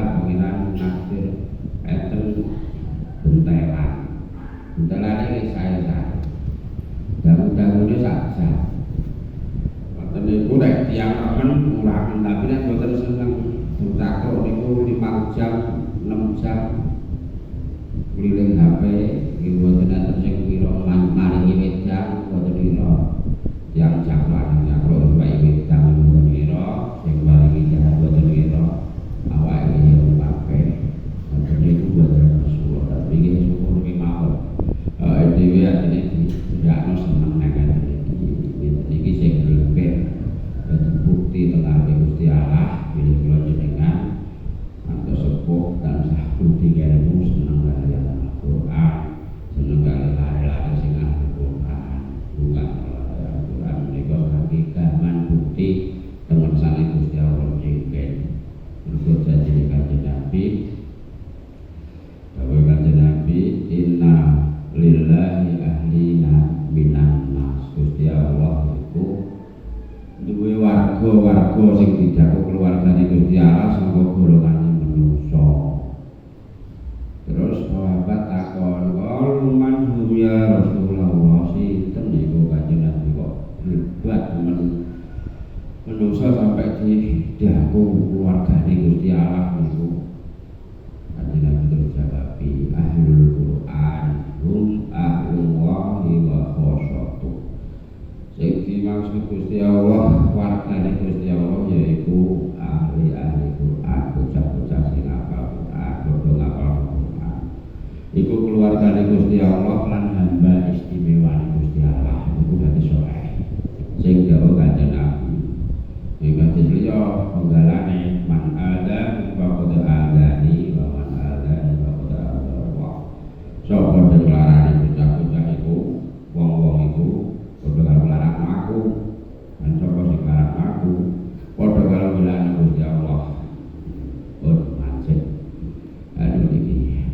adalah pengiran nasir eten buntelan ini saya daun-daunnya saja waktu itu nek tiang remen kurang tapi nek boten seneng bertakro niku 5 jam 6 jam keliling HP iki boten enten sing kira maringi wedang boten kira yang jaklan nyakro bae wedang boten kira sing maringi jahat boten kira awake yo pape boten iku boten Rasulullah tapi iki syukur ki mawon dhewe atine diyakno seneng nek iki sing nglipet dadi bukti tengah Gusti Allah bilih kula jenengan antos sepuh dan sah bukti ilmu seneng kali Al-Qur'an seneng kali lare-lare sing Al-Qur'an bukan Al-Qur'an menika hakikat bukti temen sane Gusti Allah jengkel mergo janji kanjeng Nabi dawuh kanjeng Nabi inna lillahi ahlina minan nas Gusti Allah iku duwe warga sing dijago keluargane Gusti Allah saka golongane manusa. Terus sahabat takon, "Man hum ya Rasulullah?" Sinten niku kanjeng Nabi kok hebat manusa sampai dijago keluargane Gusti Allah niku. Kanjeng Nabi terus jawab, "Ahlul Qur'an hum ahlullahi wa khosyatuh." Sing dimaksud Gusti Allah wargane Gusti Allah yaiku ahli-ahli Quran, bocah-bocah sing hafal Quran, padha hafal Quran. Iku keluargane Gusti Allah lan hamba istimewa Gusti Allah iku dadi saleh. Sing dawuh kanjeng Nabi. Sing hadis liya penggalane man ada faqad adani wa man adani faqad adallah. Sapa sing larani bocah-bocah iku wong-wong iku padha karo larang aku lan sapa sing larang aku padha karo belane Gusti Allah. Macet anu iki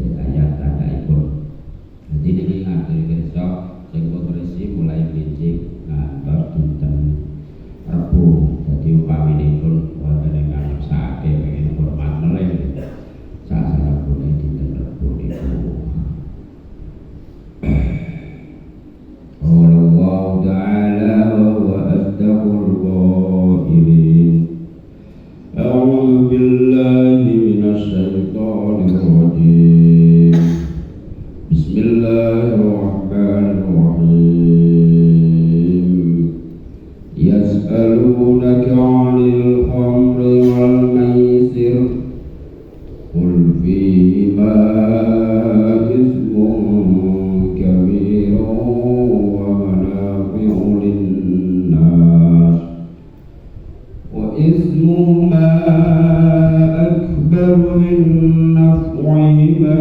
ayat tadaipun. Jadi niki ngatur kerja sing progresi mulai becik ngantos dinten Rebo. Dadi upaminipun wonten ing ngarepake pengen hormat melih sasamune dinten Rebo niku. Allah Ta'ala wa huwa asdaqul qa'ilin. A'udzu billahi minasy syaithanir rajim. Bismillahirrahmanirrahim. Yas'alunaka 'anil khamri wal maisir qul fihima ismun kabirun wa manafi'u lin-nas wa ismuhuma akbar min naf'ihima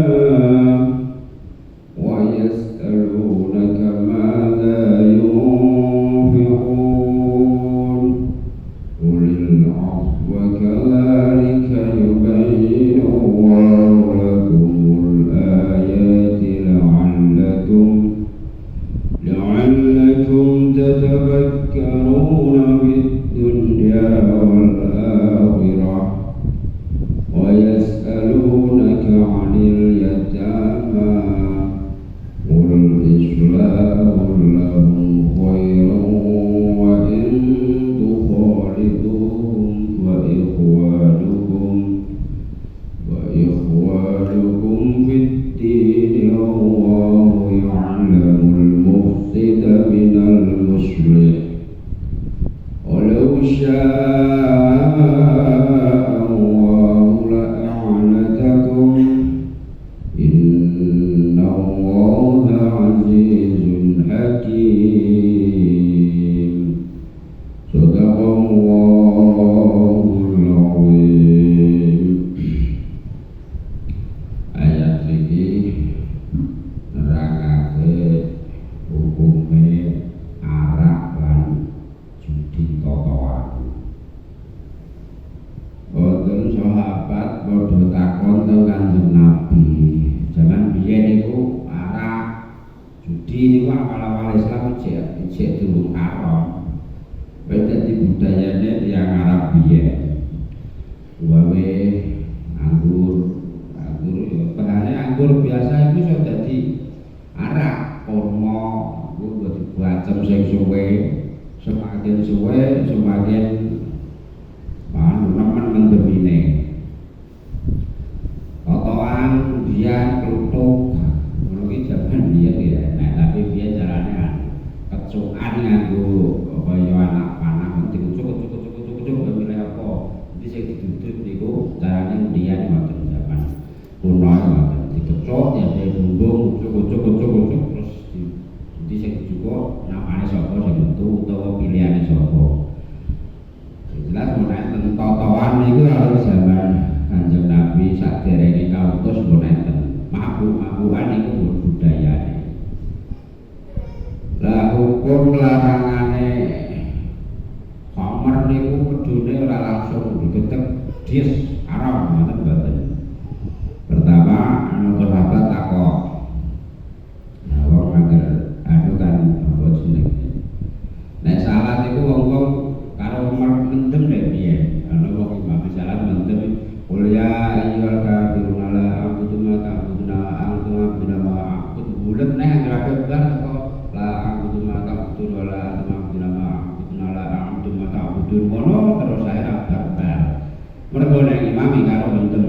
wa yas'alunaka madza yunfiqun qulil 'afwa kadhalika yubayyinu Allahu lakumul ayati la'allakum tatafakkaruna fid dunya wal akhirah wa yas'alunaka 'anil yatama qul islahu lahum khairun wa in tukhaliduhum wa ikhwanukum fid din wallahu ya'lamul mufsida minal muslih walau syaa Allahu la'anatakum najis haram ngoten mboten. Pertama anu sahabat takok. Nah, wong angger anu kan apa jenenge. Nek salat iku wong-wong karo mendem nek piye? Ana wong imam salat mendem kuliah ayyuhal kafirun la a'budu ma ta'buduna antum a'budu ma a'budu bulet nek angger bar kok la a'budu ma ta'budun wa la antum a'budu ma a'buduna la a'budu ma ta'budun ngono terus saya bar. Mergo nek imam karo mendem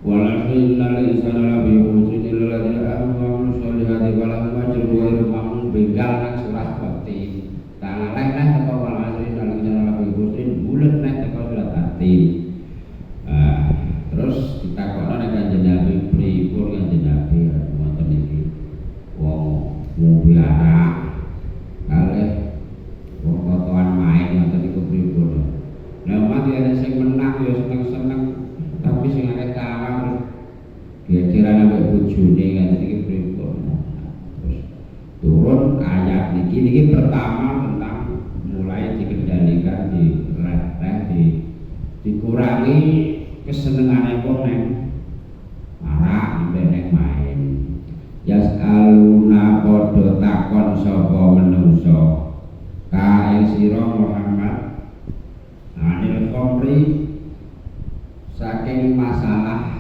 wala innal insana la bi khusrin illa alladziina aamanu wa 'amilus sholihati wa lahum ajrun ghairu mamnun begal nang surat Fatir. Tangan lain teko wal asri innal insana la bi khusrin bulet nek teko surat Fatir. Terus ditakokno nek Kanjeng Nabi pripun Kanjeng Nabi wonten iki wong ngombe arak kalih wong totoan main wonten iku pripun. Lah umat yen sing menang ya seneng-seneng tapi sing akeh kalah gegeran ambek bojone kan iki pripun. Terus turun ayat niki pertama tentang mulai dikendalikan dikurangi kesenengane wong neng arak neng main. Yas'aluna padha takon sapa menungso ka ing sira Muhammad anil khamri saking masalah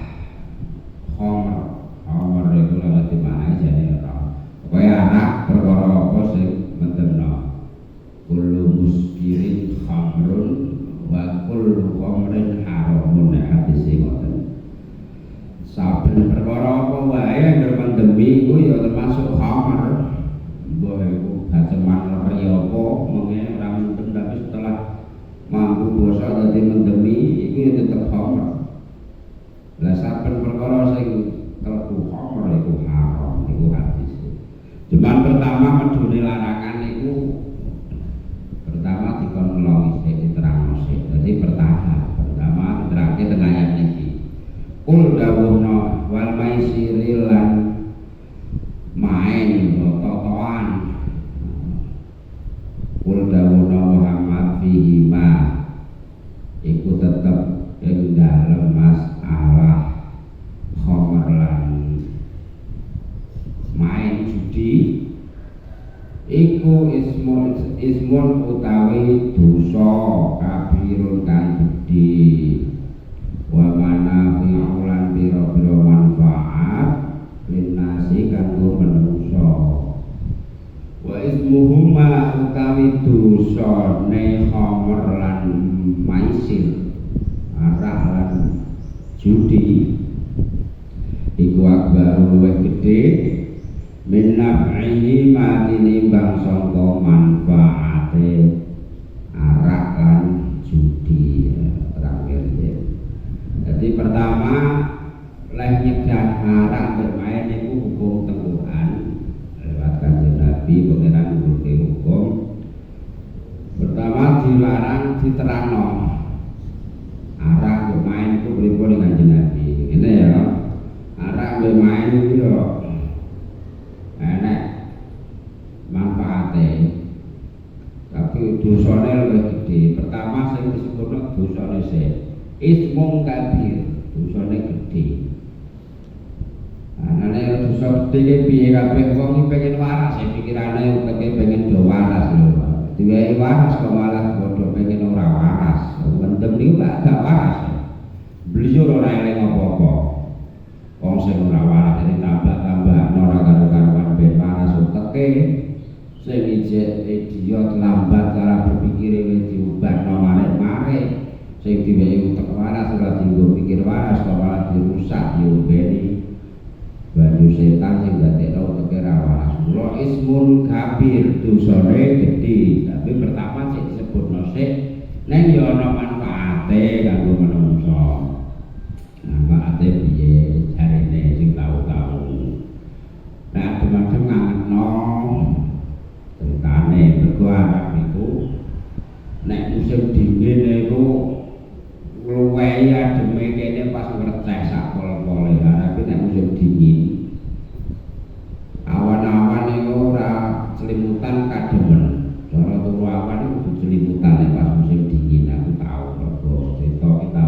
khamr itu lha dimana jane ora kaya anak perkara apa sing mendemno kullu muskirin khamrun wa kullu khamrin haramun hadis ngoten saben perkara apa wae yang mendemi iku ya termasuk khamr mbah iku gaceman leri apa mengke ora mendem tapi setelah mampu basa dadi mendemi iku ya tetep khamr. Lah saben perkara sing kalebu khamr iku haram iku hadis. Cuman pertama medune larangan iku pertama dikon ngelongi diterangno sik. Dadi pertama diterangke teng ayat niki. Kul dawuhna wal maisiril lan main totoan. Kul dawuhna Muhammad fihi ma iku tetep ing dalem masalah khamr lan main judi iku ismun utawi dosa kabirun kang gedhe wa manafi'u lan pira-pira manfaat linnasi kanggo manungsa wa ismuhuma utawi dosane khamr lan maisir arak lan judi iku akbar luwih gedhe min naf'ihi matinimbang sangka manfaate arak lan judi terakhir ya. Jadi pertama leh nyegah arak bermain itu hukum teguhan lewat Kanjeng Nabi pengiran hukum. Pertama dilarang diterangno arak bermain itu pripun Kanjeng Nabi. Ini ya arak bermain itu ya enak manfaatnya tapi dosane luwih gede. Pertama sing disebutna dosane sik ismung kabir dosane gede. Anane dosa gede piye kabeh wong pengen waras ya pikirane pengen do waras lho. Diwehi waras kok malah padha pengen ora waras. Mendem niku gak waras. Beliau ora eling apa-apa. Wong sing ora waras iki tambah-tambah ora karo-karuan ben waras uteke sing ijek idiot lambat cara berpikire wis diubahno malih-malih sing diwehi utek waras ora dienggo pikir waras kok malah dirusak diombeni banyu setan sing dadekno uteke ra waras. Mula ismun kabir dosane gedhe tapi pertama sik disebutno sik ning ya ana manfaate kanggo manungsa. Manfaate piye jarine sing tau-tau. Nah, macam-macam ngangetno tentane mergo anak iku nek musim dingin iku luwehi ademe kene pas ngreceh sak pol-pole. Tapi nek musim dingin awan-awan iku ora selimutan kademen. Cara turu awan iku kudu selimutan nek pas musim dingin. Aku tahu mergo cerita kita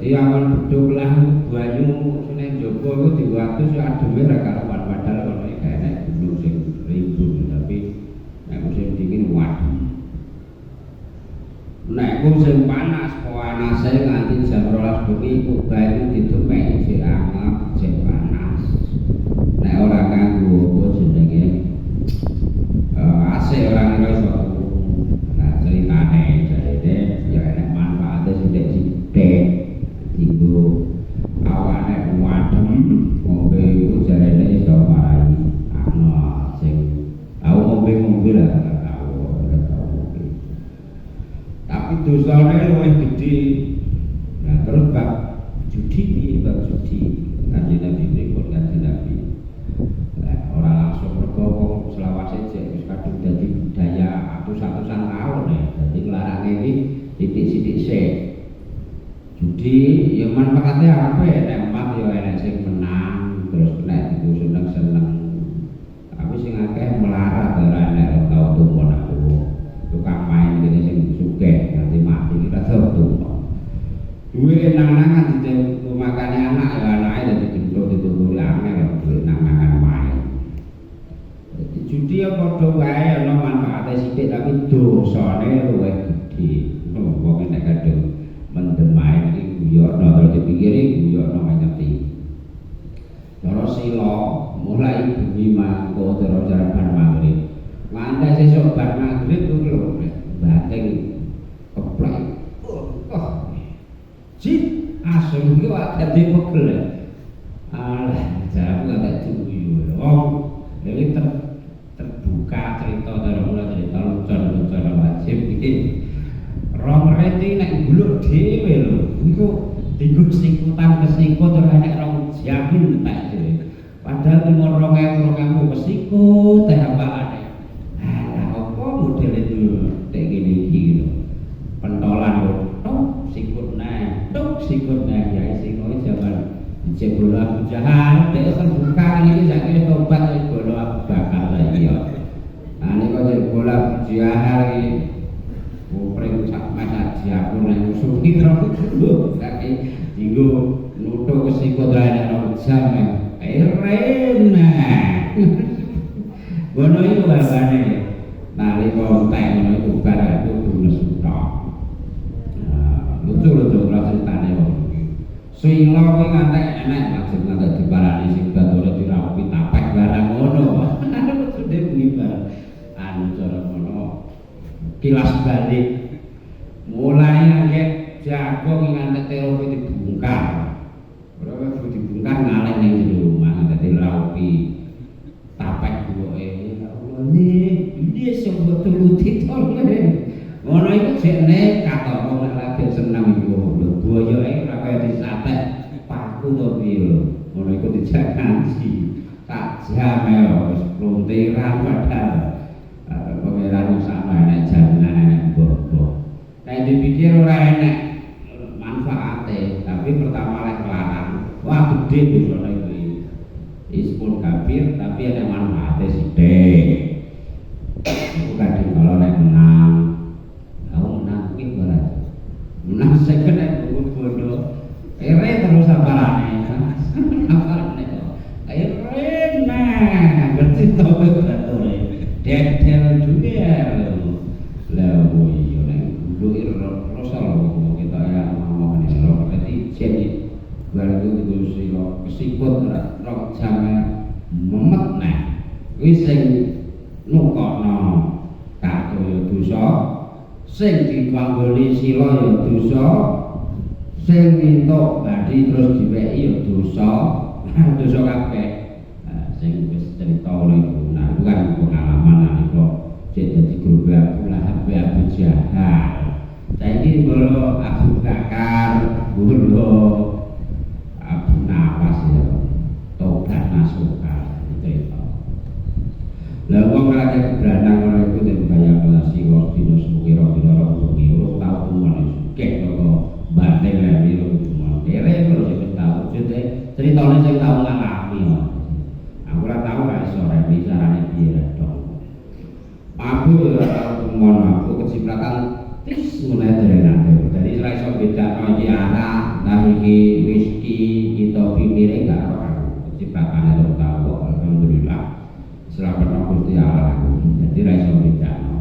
Jadi awan beduk lah banyu sing njaba iku diwatu sing ademe ra karuan padahal ono iki enek gunung sing rimbun tapi nek musim dingin wadem. Nek musim panas panase nganti jam 12 bengi iku banyu ditumpeki sik anget sik panas. Nek ora kanggo apa jenenge AC ora ngira iso. Nah ceritane jarene ya enek manfaate sithik-sithik. Iku awane wadem ngombe iku jarene iso marai ana sing tau ngombe lah tau ngombe. Tapi dosane luwih gedhe. Nah terus bab judi kanjeng Nabi pripun kanjeng Nabi. Ora langsung mergo wong selawase jek wis kadung dadi budaya atus-atusan taun ya. Dadi nglarange iki sithik-sithik sik. Judi ya manfaatnya apa ya? Nek emak ya enek sing menang terus nek iku seneng-seneng. Tapi sing akeh melarat ora enek tau tumpon aku. Tukang main kene sing sugih nganti mati iki rasa tumpon. Duwe nang-nangan ditemu makane anak ya anake dadi gendho dituturi angel duwe nang-nangan main. Jadi judi ya padha wae ana manfaate sithik tapi dosane luwih gedhe. Wong nek kadung mendemain iki guyokno terus dipikiri guyokno ngerti. Cara sila mulai bengi mangko terus jaran magrib. Nganti sesuk bar magrib ku lho bating keplek. Jit asem iki wae dadi pegel. Alah, jamu gak cuyu. Wong iki terbuka cerita karo kula cerita lucon-lucon wajib iki. Rong reti nek guluk dhewe lho. Iku digo sikutan kesikut ora nek rong jamin tak dhewe. Padahal timur 2000 kesikut teh apalane. Lah apa model itu tek ngene iki lho. Pentolan lho. Sikut nah ya sing kowe jaman dicek bola Abu Jahal nek terbuka iki saiki tobat wis bola Abu Bakar lagi ya. Nah nek kok bola Abu Jahal iki opring sak masa diapun nek musuh iki terus saiki dienggo nuthuk kesikut ra nek ora jam rena. Ngono iku bahasane. Nalika entek ngono iku bar aku dunes tok. Lucu-lucu ceritane wong iki. Sila kuwi ngantek enek maksud ngantek diparani sing batore diraupi tapek barang ngono. Maksude kuwi bar anu cara ngono kilas balik. Mulai ngantek jago ngantek teropi dibungkar. Ora wis dibungkar ngalih ning jero omah dadi raupi tapek buke. Ya Allah iki sebut tuluti tole. Ngono iku jekne katok wong lagi seneng iku lho boyo iki ora kaya disatek paku to piye lho ngono iku dijak ngaji tak jam wis plonteran padahal pangeran sama enek jaminan enek mbok nek dipikir ora enek manfaate tapi pertama lek larang wah gede dosane iki ispun kafir tapi enek manfaate sithik iku kadang kalau nek menang menang second bodoh ere terus sabarane sabarane ere nah ngerti to betule dedel dunia lha iya nek kudu rasa lho kita ya ngomong ini lho berarti jadi baru itu sila kesikut rok jame memet nah wis sing nukono katoya dosa sing dipanggoni sila ya dosa sing entuk badhe terus diweki ya dosa dosa kabeh sing wis cerita niku nah iku kan pengalaman nalika cek dadi grup Abu Lahab Abu Jahal saiki bolo Abu Bakar bolo Abu Nawas ya tobat nasuka cerita lha wong lagi beranang ngono iku bayang kelas sira dina kira-kira ora tau tuman sugih kok batin lha iki tuman dere terus sing tau ceritane sing tau ngalami aku ora tau ra iso repi carane piye to aku ora tau tuman aku kecipratan tis mulai dari nanti dari ora iso bedakno iki anak entah iki whisky kita pimire gak ora ciptakane ora tau alhamdulillah selamat Gusti Allah jadi ra iso bedakno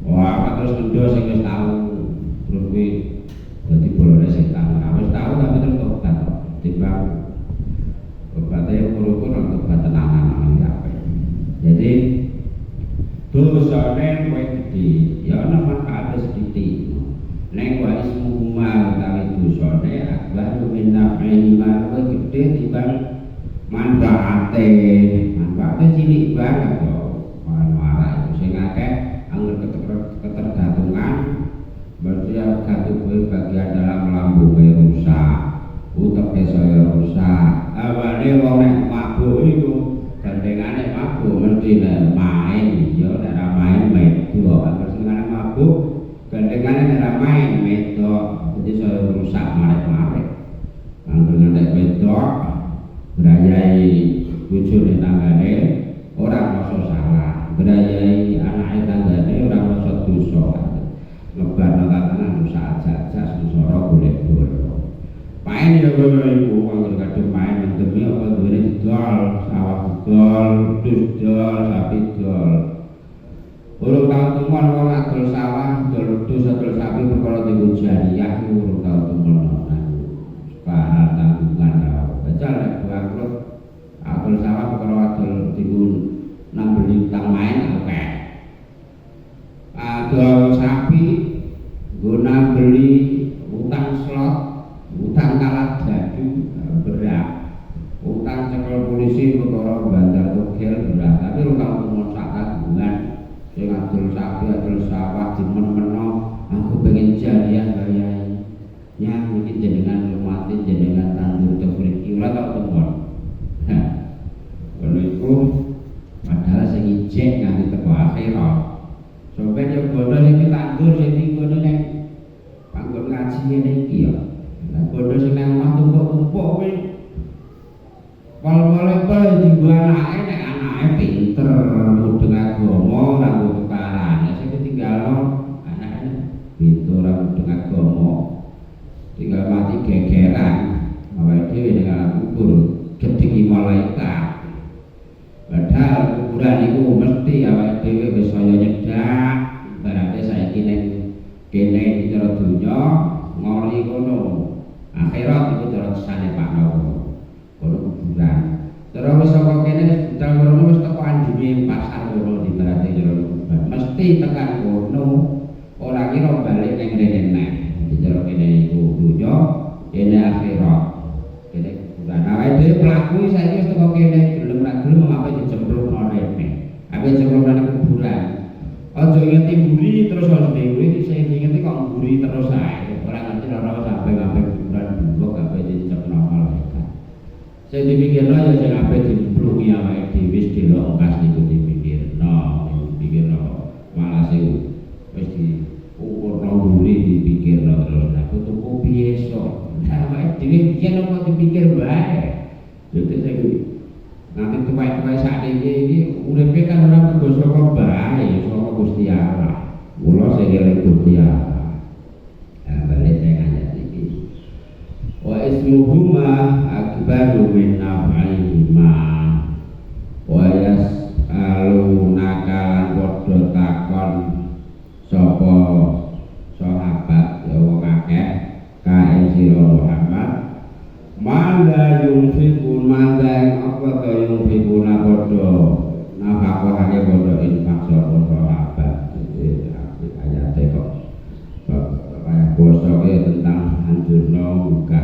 wah terus ndo sing wis tau terus kuwi dadi bolone setan ora wis tau tapi terus tobat timbang obatnya ukur-ukur untuk obat tenanan ya jadi dosane kowe gede ya ana manfaate sedikit nek wa ismu ma utawi dosane akbar min naf'i ma gede timbang manfaate cilik banget yo marah itu sing akeh angger ketergantungan berarti gantung bagian dalam lambung rusak utek saya rusak awalnya wong nek mabuk itu gandengane mabuk mesti main yo nek main medok angger sing mabuk gandengane nek main medok jadi saya rusak marek-marek angger nek medok berayai bojone tanggane ora rasa salah berayai anake tanggane ora rasa dosa lebarno tatanan rusak jajak sengsara golek bolo main ya kowe iku angger kadung main demi apa duwene didol sawah didol dus didol sapi didol urung tau tumon wong adol sawah dol dus adol sapi perkara dienggo jariah urung tau tumon sekarang tanggungan baca lek bangkrut adol sawah perkara adol dienggo nang beli utang main akeh adol sapi guna beli utang slot utang kalah dadu berat utang cekel polisi perkara bandar togel berat tapi utang umum sak tanggungan sing adol sapi adol sawah dimen-meno aku pengen jariah bayai nyang iki jenengan hormati jenengan tandur mriki ora tau temon ngono iku padahal sing ijek nganti teko akhirat sampe yo bondo iki tandur sing ngono nek panggon ngaji ngene iki yo bondo sing nang omah tumpuk-tumpuk kuwi pol-pol dienggo anake nek anake pinter mudeng agama ora tukaran ya sing ditinggalno anake pinter ora mudeng agama tinggal mati gegeran awake dhewe nek alam kubur gedhe malaikat padahal kuburan iku mesti awake dhewe wis saya nyedak berarti saiki ning kene cara donya ngori kono akhirat itu cara kesane Pak Nowo kono kuburan terus wis saka kene wis budal kono wis teko andine pasar kono diberarti cara kuburan mesti tekan kono ora kira balik ning rene neh cara kene iku donya kene akhirat kene kuburan awake dhewe pelaku saiki wis teko kene gelem ra gelem apa dijemplungno rene apa dijemplungno ning kuburan aja ngeti mburi terus wis dhewe iki sing ngeti kok mburi terus ae ora ngerti ora sampe ngape kuburan mbok gawe dicekno malaikat sing dipikirno ya sing ape dimplungi awake dhewe wis delok kas niku dipikirno malah sing wis diukurno mburi dipikirno terus aku tuku piye sok awake dhewe yen kok dipikir bae jadi sing nanti tuwek-tuwek sakniki iki uripe kan ora mergo saka bae saka Gusti Allah. Mula sing eling Gusti Allah. Balik sing ayat iki. Wa ismuhuma akbaru min naf'ihima. Wa yas'alunaka lan padha takon sapa sahabat ya wong akeh kae sira Muhammad manda yunfikun manda apa to yunfikun padha nafkahane padha infak sapa sahabat ayat kok kaya basa tentang hancurno buka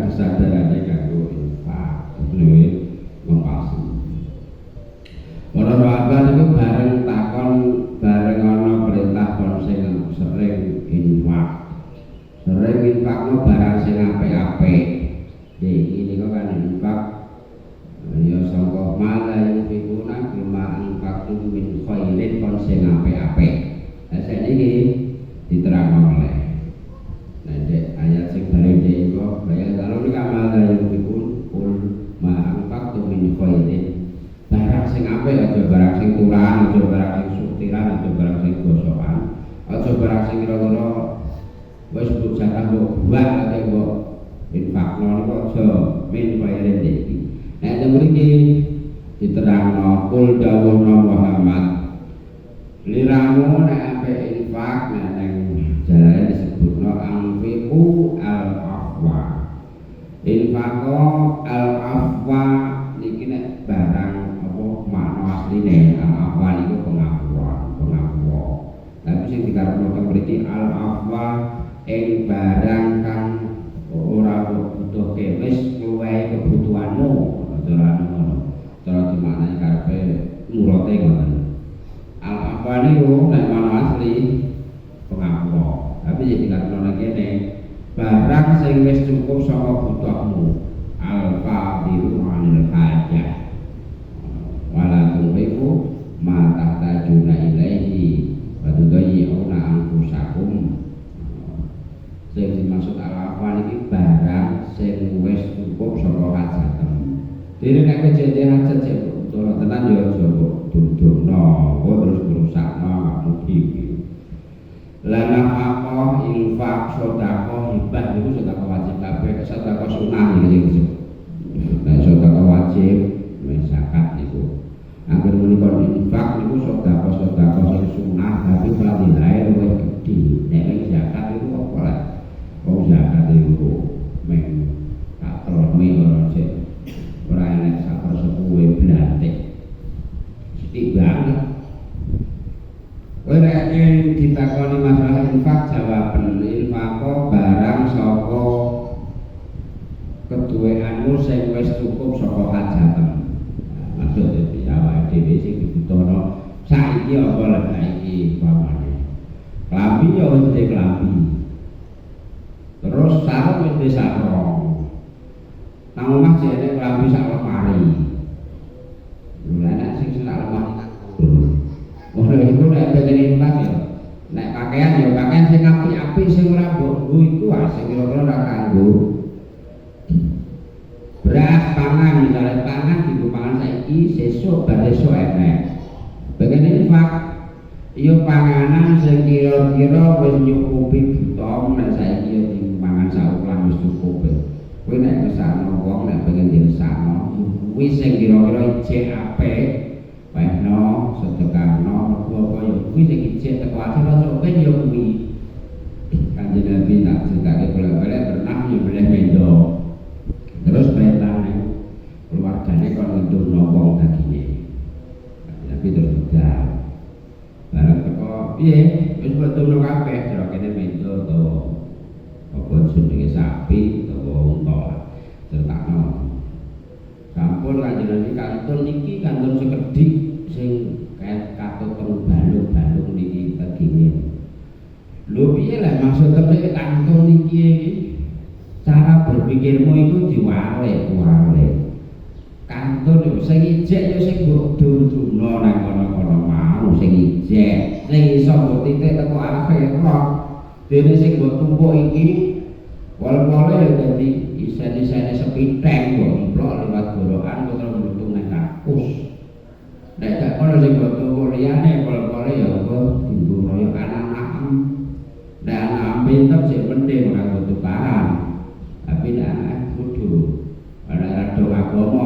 kesadarannya kanggo infak kuwi ngopasi para sahabat itu bareng takon bareng ana perintah kon sing sering infak sering infakno barang sing apik-apik ini kok kan infak ya sangka mala yufikuna bima anfaqtum min khairin kon sing apik-apik saiki diterangno oleh nek ayat sing bareng iki kok bayang kalau nek mala yufikun kul ma anfaqtum min khairin barang sing apik aja barang sing kurang aja barang sing sutiran aja barang sing gosokan aja barang sing kira-kira wis mbok jatah mbok buat ate mbok infakno niku aja min kaya rene iki. Nek teng mriki diterangno kul dawuhna Muhammad liramu nek ampe infak nek jalane disebutno anfiqu al-afwa. Infaqo al-afwa niki nek barang apa makna asline al-afwa niku pengakuan. Tapi sing dikarepno teng mriki al-afwa ing barang kang ora butuhke wis luwih kebutuhanmu ora ngono. Cara dimaknani karepe nurote ngoten. Al-afwa niku nek makna asli pengakuan. Tapi sing dikarepno nek kene barang sing wis cukup saka butuhmu al-fadilu anil hajah wala tunfiqu ma tahtajuna ilaihi wa tudayyi'una anfusakum. Sing dimaksud al-afwa iki barang sing wis cukup saka hajatem. Dene nek kejadian hajat sing ora tenan ya aja dudukno kok terus ngrusakno mugi. Lana apa infak sedekah hibah niku sedekah wajib kabeh, sedekah sunah iki nek sedekah wajib wis zakat niku. Angger menika infak niku sedekah sing sunah tapi fadilahe luwih gedhi. Nek zakat niku kok ora. Wong zakat niku meng katrone ora sik ora enek sak persepuluhe blantik. Sithik banget. Ora yen ditakoni masalah infak jawaben infako barang saka keduweanmu sing wis cukup saka hajatem. Maksud iki awake dhewe sing dibutuhno saiki apa lek saiki pamane. Klambi ya wis klambi. Terus sarung wis sarung. Nang omah jene klambi sak lemari. Lha nek sing sak lemari ora iku nek pengen infak ya. Nek pakaian ya pakaian sing apik-apik sing ora mbok iku sing kira-kira ora kanggo. Beras pangan misalnya pangan dienggo pangan saiki sesuk bar esuk enek. Pengen infak ya panganan sing kira-kira wis nyukupi butuh nek saiki ya dimangan sauklan wis cukup. Kowe nek kesana wong nek pengen diresakno wis sing kira-kira ijek apik wehno sedekahno apa ya kuwi sing ijek teko ati rasa ben ya kuwi. Kanjeng Nabi tak ceritake bolak-balik pernah nyembelih mendo. Terus perintahnya keluargane kon ngendurno wong daginge. Tapi terus juga barang teko piye wis betul kabeh jero kene mendo to apa jenenge sapi utawa unta cetakno. Sampun Kanjeng Nabi kantun niki kantun sekedhik sing katuteng balung-balung niki daginge. Lho piye lah maksudnya kantun niki iki? Cara berpikirmu itu diwale. Kantun yo sing ijek yo sing mbok durduno nang kono-kono mau sing ijek. Sing iso mbok titik teko akhirat. Dene sing mbok tumpuk iki wol-wole yo dadi isen-isene sepitheng mbok implok liwat gorokan utawa mlutung nang kakus. Nek gak kono sing mbok tumpuk liyane wol-wole yo engko dienggo royo anak-anak. Nek anak pinter sing penting ora kudu tukaran. Tapi nek kudu ana rada agama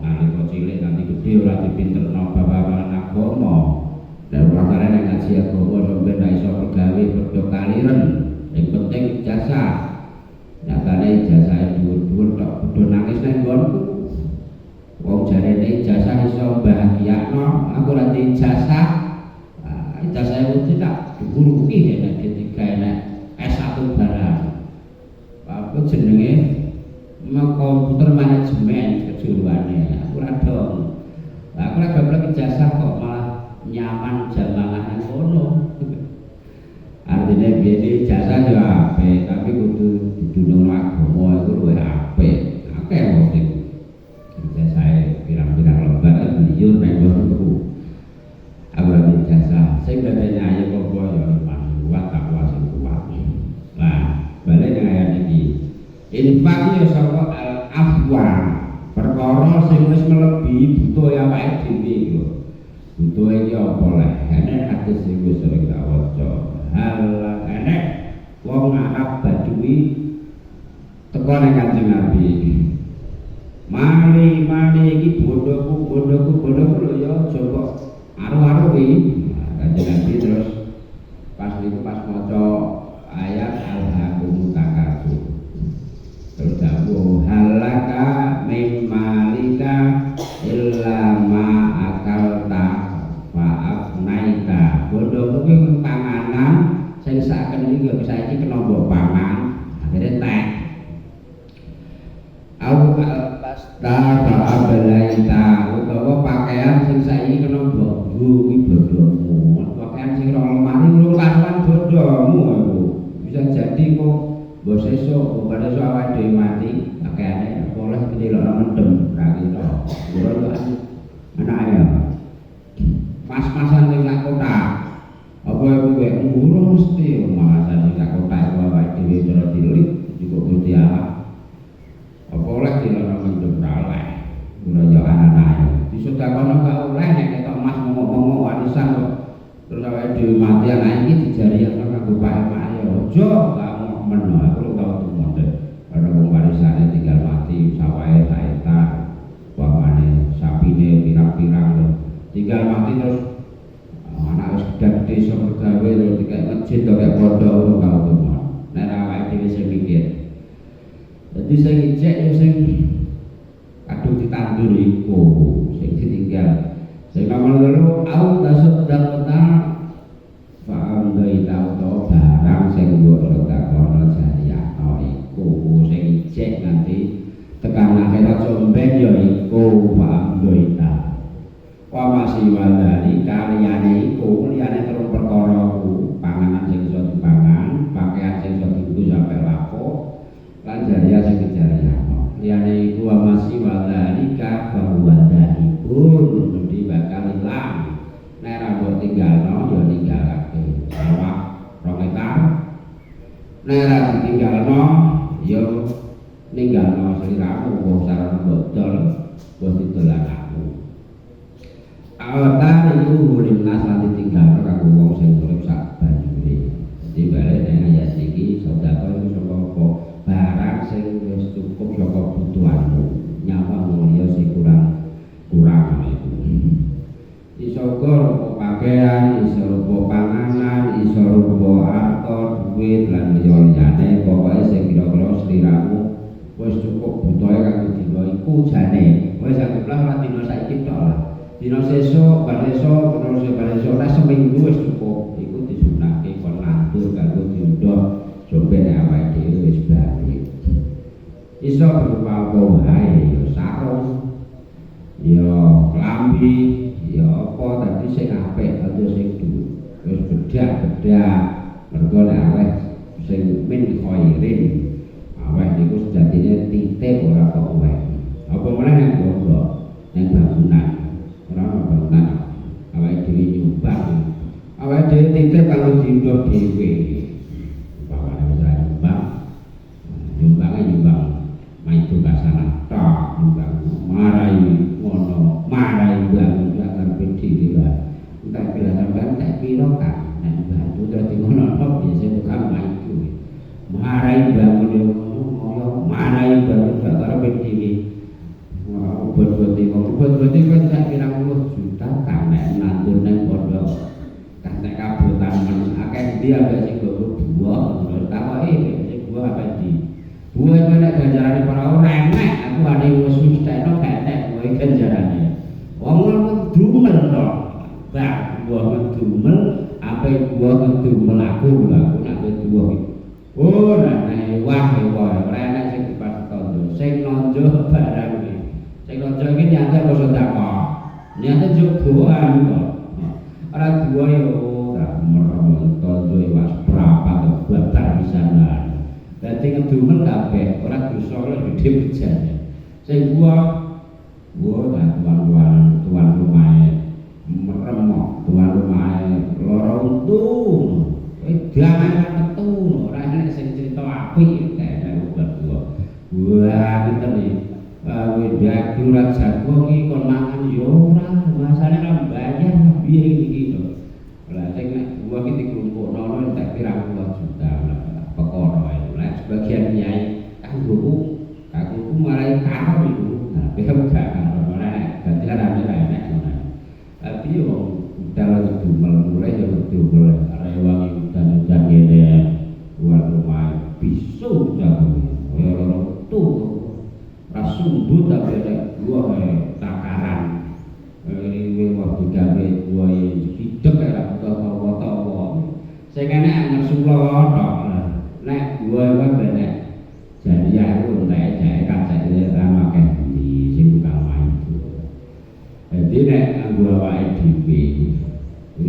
nalika cilik nanti gedhe ora dipinterno babagan agama. Nek ora karene ngaji agama sampe nek iso pegawe padha kaliren. Sing penting jasa. Nyatane jasahe dhuwur-dhuwur tok padha nangis nang nggonku. Wong jarene jasa iso bahagiakno, aku ora di jasa. Jasahe wis tak diburuki nek digawe nek S1 barang. Apa jenenge komputer manajemen kejuruane aku ora dong. Lah aku ora gablek ijazah kok malah nyaman jamangan ngono. Artinya biyen ijazah yo apik tapi kudu didunung agama iku luwih apik. Akeh wong sing ijazah pirang-pirang lembar beliau nek ngono aku ora ijazah sing dadene ayo kok yo iman kuat takwa sing kuat. Lah balik nang ayat iki. Infak ya saka al-afwa, perkara sing wis melebihi butuh awake dhewe iku. Butuh iki apa leh? Enek hadis sing wis sering tak waca. Hal enek wong Arab Badui teko nang Kanjeng Nabi. Mari iki bodohku lho ya coba aru-aru iki. Kanjeng Nabi terus pas maca ayat al-hakumut takasur. Terus dawuh halaka mimmalika illa ma akalta wa afnaita. Bodohku ki panganan sing saken iki kok saiki kena mbok pangan. Akhire tek. Aku pasta abalaita utawa pakaian sing saiki kena mbok kuwi bodohmu. Pakaian sing ora lemari lho karuan bodohmu aku. Bisa jadi kok mbok sesuk pada awake dhewe mati pakaiane oleh dilokno mendem ra kira. Ora lho anake ya. Pas-pasan ning kota. Apa iku kowe ngurung mesti malasan ning kota iku awake dhewe cara dilik juga Gusti Allah. Apa oleh dilokno mendem ra oleh. Ora yo anake. Disedakono gak oleh nek ketok emas ngomong-ngomong warisan kok. Terus awake dhewe mati anake iki dijariakno kanggo pae-pae aja gak meno aku tau tumonte. Ana wong warisane tinggal mati sawahe saeta pamane sapine pirang-pirang tinggal mati terus anak wis gede sok gawe terus dikek masjid kok pondok ngono gak umum. Nek awake dhewe sing mikir. Dadi sing ijek yo sing kadung ditandur iku sing ditinggal. Sing nomor 3 au tasuk daleta fa'am dai tau barang sing mbok sedekahno jariah iku sing ijek nganti tekan akhirat sombeng ya iku fa'am dai ta. Wa masih wadani kaliyane iku liyane terus perkara ku panganan sing iso dipangan, pakaian sing iso dienggo sampe lapo lan jariah sing dijariahno. Liyane iku wa masih wadani ka wadahipun mesti bakal ilang. Nek ra mbok tinggalno ya ninggalake sawah 2 hektar. Nek ra ditinggalno ya ninggalno sliramu wong sarana bodol wis ditolakake. Awatan iku mulimnas lan ditinggalno kanggo wong sing urip sak banjure. Dadi bali nek ayat iki sedekah iku saka apa barang sing wis cukup saka kebutuhanmu. Nyapa mulya sing kurang itu. Iso rupa pakaian, iso rupa panganan, iso rupa harta, duit lan liyane pokoke sing kira-kira sliramu wis cukup butuhe kanggo dina iku jane. Wis anggaplah ora dina saiki tok lah. Dina sesuk, bar esuk, ora seminggu wis cukup. Iku disunahke kon lantur kanggo diundha sampe nek awake dhewe wis bali. Iso berupa apa wae, ya sarung, ya klambi, ya apa tadi sing apik atau sing dhuwur. Wis bedak-bedak mergo nek aweh sing min khairin. Aweh niku sejatine titip ora kok aweh. Apa meneh nek pondok, nek bangunan. Ora bangunan. Aweh dhewe nyumbang. Aweh dhewe titip kanggo diundha dhewe. Bawane wis ra nyumbang. Nyumbang maitu kasana tok nyumbang. Marai ngono, marai bangun karepe dhewe wae. Entek bila sampean tak pira kan. Nek bantu dadi ngono tok biasa tukang maitu. Marai bangun yo ngono, marai bangun karepe dhewe. Bot-bote kan sak pirang-pirang juta kan nek nandur nang pondok. Kan nek kabotan men akeh dia ambek sing gowo buah, takoke sing buah apa di. Buah itu nek ganjarane para ora enek, aku ane wis sustekno gak enek buah ganjarane. Wong ngono dumel to. Bah, buah dumel, apa buah dumel aku nek buah iki. Oh, nek wah ora enek sing dipas tondo, sing nonjo barang iki. Sing nonjo iki nyate apa sedekah. Nyate jogoan kok. Ora buah yo ora merem tondo was berapa babar pisanan. Dadi ngedumel kabeh ora dosa ora gedhe bejane. Sing buah tuan rumahe merem tuan rumahe lara untung. Jangan metu ora enek sing crita apik kene buah. Wah ngeten iki. Windak durat jago iki kon mangan yo ora masane ra bayar piye iki to. Lah sing nek buah iki dikelompokno entek pirang puluh juta. sebagian kiai kanggoku malah karo iku. Nah, kowe gak karo ora dadi arane ra enak ngono. Tapi yo dalan dumel mulai yo dumel arek wangi udan ngene luar rumah bisu jago. Ya ora tuh rasumbu tapi ada dua takaran ini waktu gawe dua yang hidup kayak foto-foto saya kena ngersulo tok nek dua kan banyak jadi aku nek saya kaca dia sama kayak di sing tukang main jadi nek gua wae dhewe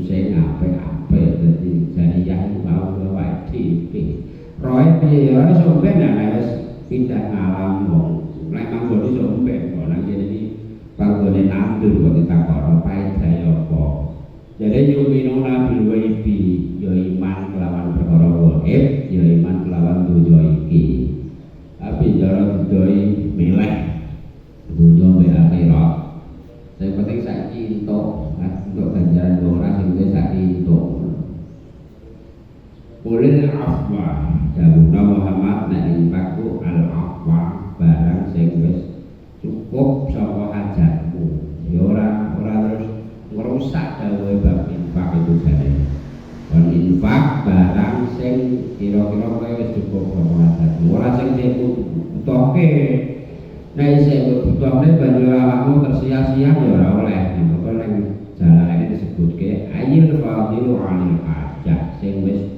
saya ngape-ngape jadi yang mau gua wae dhewe roe piye ya sampe nek tidak ngalam wong nek manggone sampe nang kene iki panggone nandur kok ditakokno paedahe apa jadi yuminuna bil ghaibi ya iman kelawan perkara gaib ya iman kelawan donya iki tapi cara didoi milih donya mbek akhirat sing penting saiki entuk ganjaran ora sing saiki entuk boleh afwa Jabuna Muhammad nek infakku al-afwa barang sing wis cukup saka hajatmu ya ora terus ngrusak dawuhe bab infak itu jane kon infak barang sing kira-kira kowe wis cukup saka hajatmu ora sing butuhke nek isih butuhne banjur awakmu tersia-sia ya ora oleh mengko ning jalane disebutke ayil fadilu anil hajat sing wis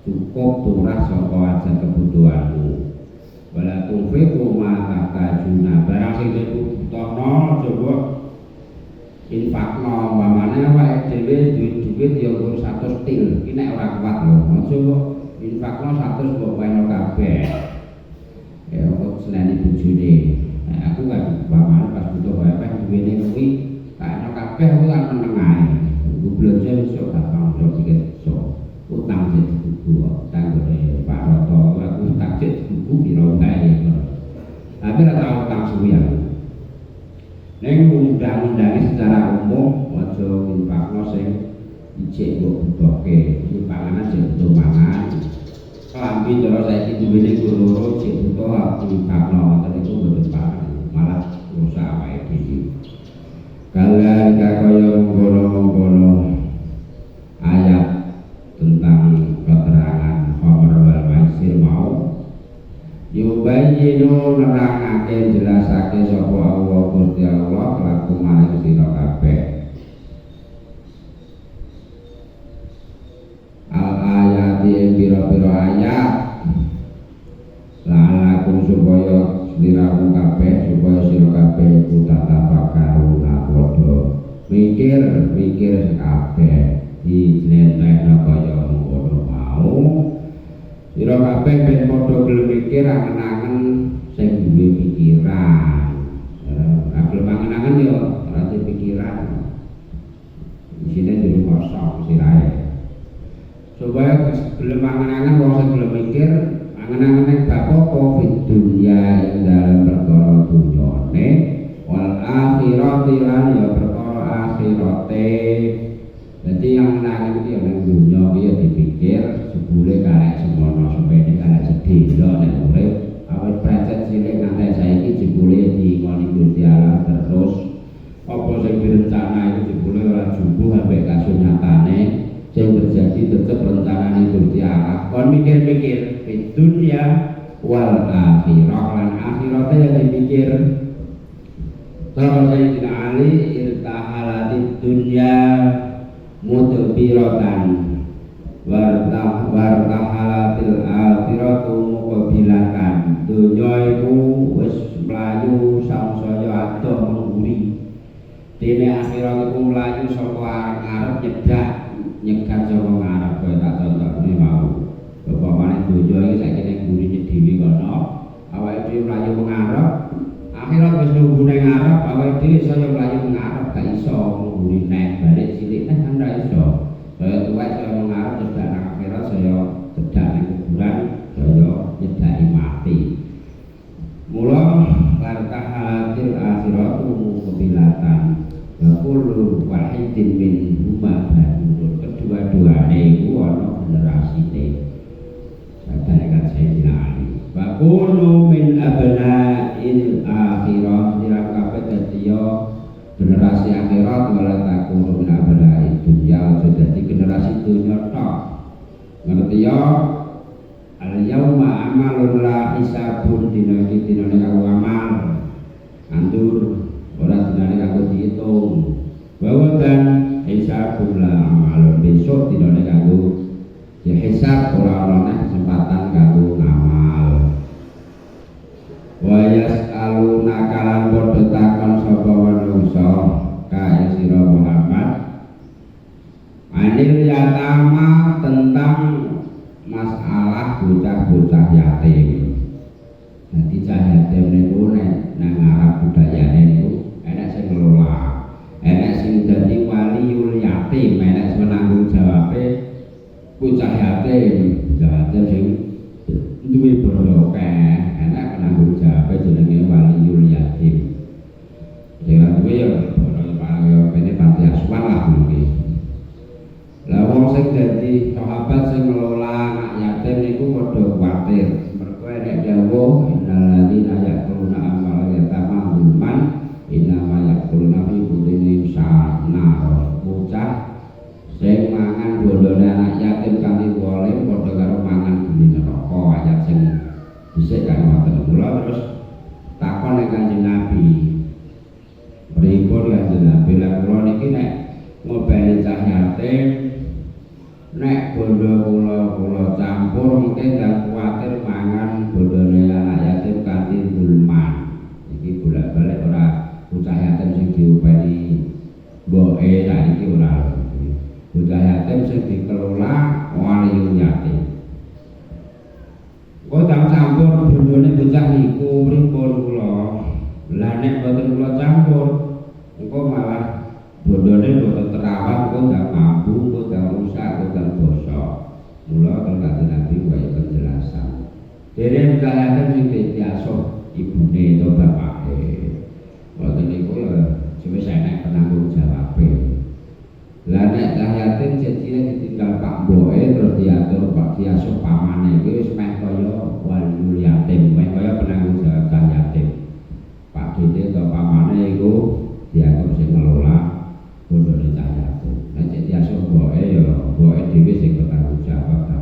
cukup turah saka hajat kebutuhanmu wala tunfiqu ma tahtajuna barang sing dibutuhno coba infakno mamane awake dhewe duit ya kur 100 til iki nek ora kuat lho aja infakno 100 mbok weno kabeh ya kok seneni bojone aku kan mamane pas butuh apa duwene kuwi tak kabeh aku kan meneng ae belanja iso gampang yo dikit iso utang sing buku tanggone Pak Roto aku takjil buku piro kae tapi ora tau utang suwi aku ning undang-undange secara umum aja infakno sing ijek mbok butuhke iki panganan sing butuh mangan kelambi cara saiki duwene loro sing butuh aku infakno ngoten iku mboten pangan malah rusak awake dhewe kalian kaya ngono-ngono ayat tentang keterangan khamr wal maisir mau yubayyinu nerangake jelasake sapa Allah Gusti Allah lakum maring sira kabeh al ayati pira-pira ayat lalakum supaya sliramu kabeh supaya sira kabeh iku tatafakkaruna padha mikir kabeh dijlentrehno kaya ngono mau sira kabeh ben padha gelem mikir angen-angen sing duwe pikiran gelem angen-angen yo ora pikiran isine jero kosong sirahe supaya gelem angen-angen wong sing gelem mikir angen-angen nek bab apa fid dunya ing dalem perkara dunyane wal akhirati lan ya perkara akhirate. Jadi yang menangin itu yang dunia dia dipikir sebule karek semono sepede karek sedelo nek urip awet pracet cilik nganti saiki jebule dingoni Gusti Allah terus apa sing direncana itu jebule ora jumbuh sampai kasunyatane sing terjadi tetep rencanane Gusti Allah kon mikir-mikir di dunia wal akhirah lan akhirate yang dipikir Sayyidina Ali irtahalati dunya mudbiratan wartahalatil akhiratu muqabilatan dunya iku wis mlayu sangsaya adoh mengguri dene akhirat iku mlayu saka ngarep nyegat saka ngarep kaya tak contohne mau upamane dunya iki saiki ning gurine dhewe kono awake dhewe mlayu ngarep akhirat wis nunggu ning ngarep awake dhewe saya mlayu ngarep gak iso ngguri nek balik cilik nek kan ra iso saya tuwek saya ngarep cedak nang akhirat saya cedak ning kuburan saya kunu min abna'il akhirah sira kabeh dadi generasi akhirat wala takunu min abna'id dunya aja dadi generasi dunya tok ngerti ya al yauma amalun la hisabun dina iki dinane kanggo amal andur ora dinane kanggo diitung bahwa dan hisabun la amal besok dinane kanggo dihisab ora ana kesempatan kanggo ngamal wa yas'aluna kalan padha takon sapa manungsa kae sira Muhammad anil yatama tentang masalah bocah-bocah yatim. Dadi cah yatim niku nek nang Arab budayane niku enek sing ngelola, enek sing dadi waliul yatim, enek sing menanggung jawabe bocah yatim, yatim sing duwe bondo akeh, enek penanggung jawabe jenenge waliul yatim. Ya duwe ya bondo kene panti asuhan lah mungkin. Lah wong sing dadi sahabat sing ngelola anak yatim niku padha kuwatir. Mergo enek dawuh innalladzina ya'kuluna amwal yatama zulman innama ya'kuluna fi butunihim nar. Bocah sing mangan bondone anak yatim kanthi zalim padha karo mangan geni neraka. Ayat sing dhisik kan ngoten. Mula terus takon nek Kanjeng Nabi. Pripun Kanjeng Nabi lan kula niki nek ngobani cah yatim nek bondo kula campur mungkin gak kuwatir mangan bondone anak yatim kanthi zulman. Iki bolak-balik ora bocah yatim sing diopeni mboke saiki ora. Bocah yatim sing dikelola waliul yatim. Kok tak campur bondone bocah niku pripun kula? Lah nek boten kula campur engko malah bondone boten terawat kok gak mampu kok gak rusak kok gak bosok. Mula kalau Kanjeng Nabi wae penjelasan. Dene kalayan sing diasuh ibune atau bapake. Boten niku lho wis enek penanggung jawabe. Lah nek cah yatim cecile ditinggal pak mboke terus diatur pak diasuh pamane iki wis meh kaya waliul yatim, meh kaya penanggung jawab cah yatim. Pak dite atau pamane iku diatur sing ngelola bondone cah yatim. Nek cek diasuh mboke ya mboke dhewe sing bertanggung jawab ta.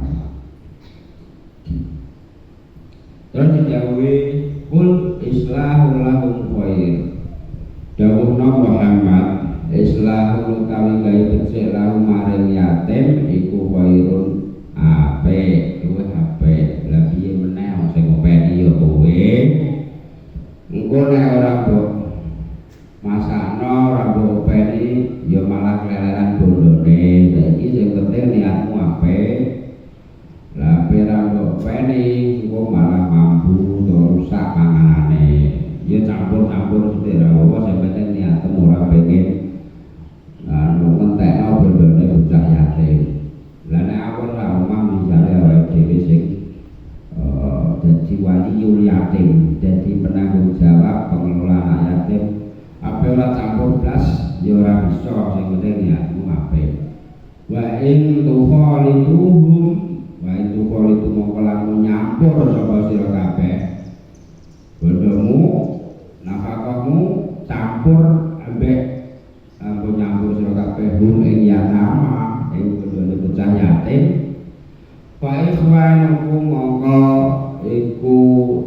Terus didhawuhi kul islahul lahum khair. Dawuhna Muhammad islahul utawi gawe becik lahum maring yatim iku khairun apik, luwih apik. Lah piye meneh sing ngopeni ya kowe. Engko nek ora mbok masakno ora mbok openi ya malah keleleran bondone. Saiki sing penting niatmu apik. Lah ora mbok openi engko malah mampu rusak panganane. Ya campur-campur sithik ra apa sing penting niatmu ora pengen anu mentekno bondone bocah yatim. Lah nek aku ora omah misale awake dhewe sing dadi waliul yatim, dadi penanggung jawab pengelola anak yatim, apa ora campur blas ya ora bisa, sing penting niatmu apik. Wa in tukhalitu mongko lamun nyampur sapa sira kabeh bondomu nafkahmu campur ambek ampun nyampur sira kabeh ing yatama ing bondone bocah yatim. Fa ikhwanukum mongko iku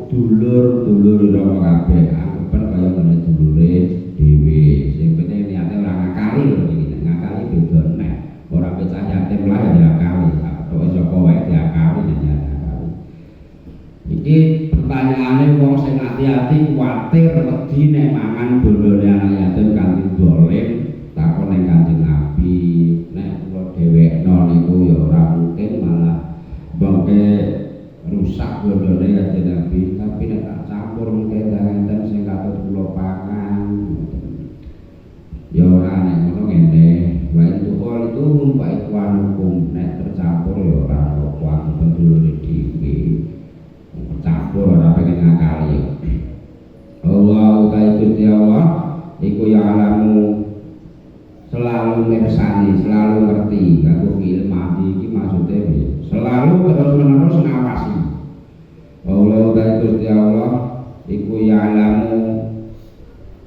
dulur-dulur ira kabeh anggapan kaya ngene dulure dhewe. Sing penting niate ora ngakali lho iki. Ngakali beda nek ora bocah yatim lah ya ngakali. Tok sapa wae diakali nek ngakali. Iki pertanyaane wong sing ati-ati kuwatir wedi nek mangan bondone anak yatim kanthi dolim takon ning Kanjeng Nabi. Nek kula dhewekno niku ya ora mungkin malah bangke rusak bondone Kanjeng Nabi, tapi nek tak campur mungkin enten sing katut kula pangan. Ya ora nek ngono ngene, wae tukul itu baik wanukum nek tercampur ya ora apa pendulure dhewe. Campur ora pengen ngakali. Allah utai Gusti Allah iku ya alamu selalu mirsani, selalu ngerti. Kanggo ilmu iki maksude selalu terus menerus ngawasi. Allah utai Gusti Allah iku ya'lamu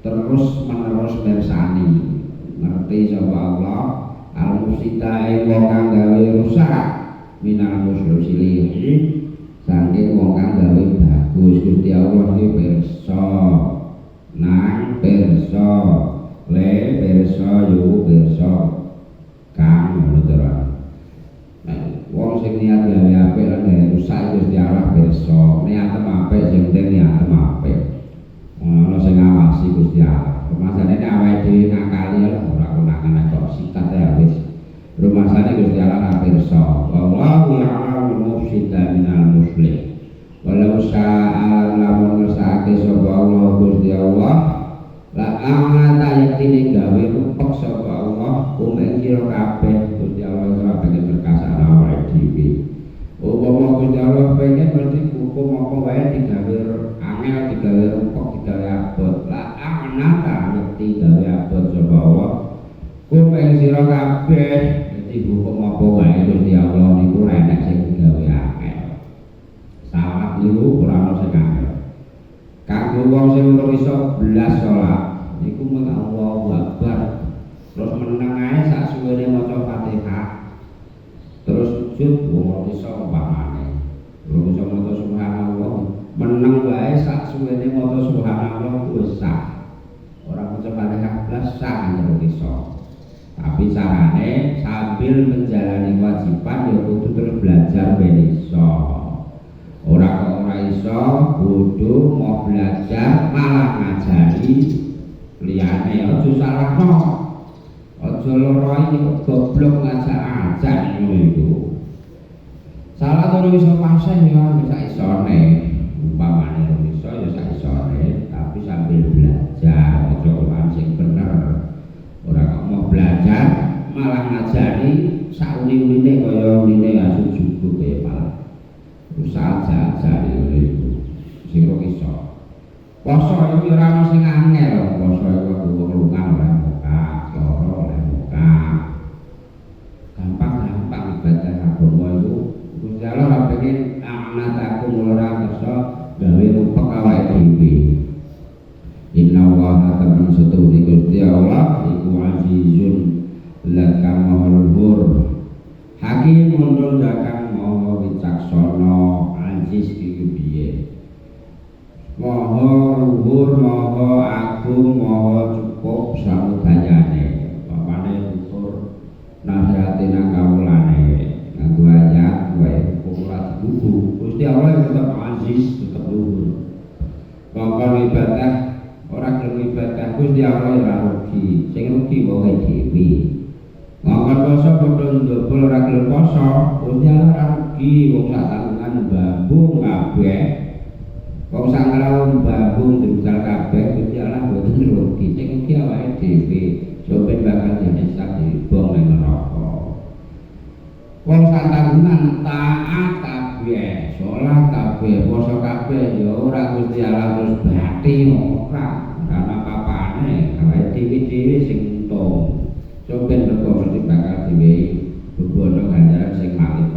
terus menerus mirsani ngerti sapa Allah al-mufsida wong kang gawe rusak minal muslimin saking wong kang gawe bagus. Gusti Allah iki pirsa nang pirsa le pirsa yo pirsa kang ngono to ra. Wong sing niat gawe apik lan gawe rusak Gusti Allah pirsa niat apik sing penting niat apik. Ono sing ngawasi Gusti Allah. Rumasane nek awake dhewe ngakali ora konangan kok sikat ya wis. Rumasane Gusti Allah pirsa. Wallahu ya'lamu mufsida minal muslih. Walau sa'a lamun ngersake sapa Allah Gusti Allah la amata yaktine gawe rupek sapa Allah ing sira kabeh. Gusti Allah ora pengen berkasana awake dhewe. Upama Gusti Allah pengen mesti hukum apa wae digawe angel digawe rupek digawe abot. La amata yakti gawe abot sapa Allah ing sira kabeh. Dadi hukum apa wae Gusti Allah niku ora enek sing digawe angel. Salat niku ora ono sing angel. Kanggo wong sing ora iso blas salat niku mung Allahu Akbar. Terus meneng ae sak suwene maca Fatihah. Terus sujud wong iso umpamane. Wong iso maca subhanallah, meneng wae sak suwene maca subhanallah wis sah. Ora maca Fatihah blas sah terus iso. Tapi carane sambil menjalani kewajiban ya kudu terus belajar ben iso. Ora kok ora iso kudu mau belajar malah ngajari liyane aja salahno. Aja loro iki goblok ngajak-ajak ngono iku. Salah ora iso paseh ya sak isone. Umpamane ora iso ya sak isone, tapi sambil belajar aja Quran sing bener. Ora kok mau belajar malah ngajari sak uni-unine kaya unine asu jugo kaya malah. Usaha jajari ngono iku. Sing ora iso. Poso iki ora ono sing angel, poso iku kudu lunga ora buka, loro ora buka. Gampang-gampang ibadah agama iku. Gusti Allah ora pengen amanat aku ora kersa gawe rupek awake dhewe. Inna wa ta'ala satuni Gusti Allah iku azizun lakang mahluhur. Hakim mundur dakang maha wicaksana aziz iki piye. Maha luhur, maha agung, maha cukup samudayane. Bapane ukur nasihati nang kawulane. Nganggo ayat wae hukum ora dibuku. Gusti Allah tetep aziz, tetep luhur. Kongkon ibadah ora gelem ibadah Gusti Allah ora rugi. Sing rugi wong dhewe. Ngongkon poso padha ndobol ora gelem poso, Gusti Allah ora rugi. Wong sak tanggungan mbambung kabeh. Wong sak ngrawu mbambung ndungkal kabeh Gusti Allah mboten rugi. Sing rugi awake dhewe. Sopen bakal dihisab dibong ning neraka. Wong sak tanggungan taat kabeh, salat kabeh, poso kabeh ya ora Gusti Allah terus bathi ora. Karena papane awake dhewe sing untung. Sopen mergo mesti bakal diwehi bebono ganjaran sing malih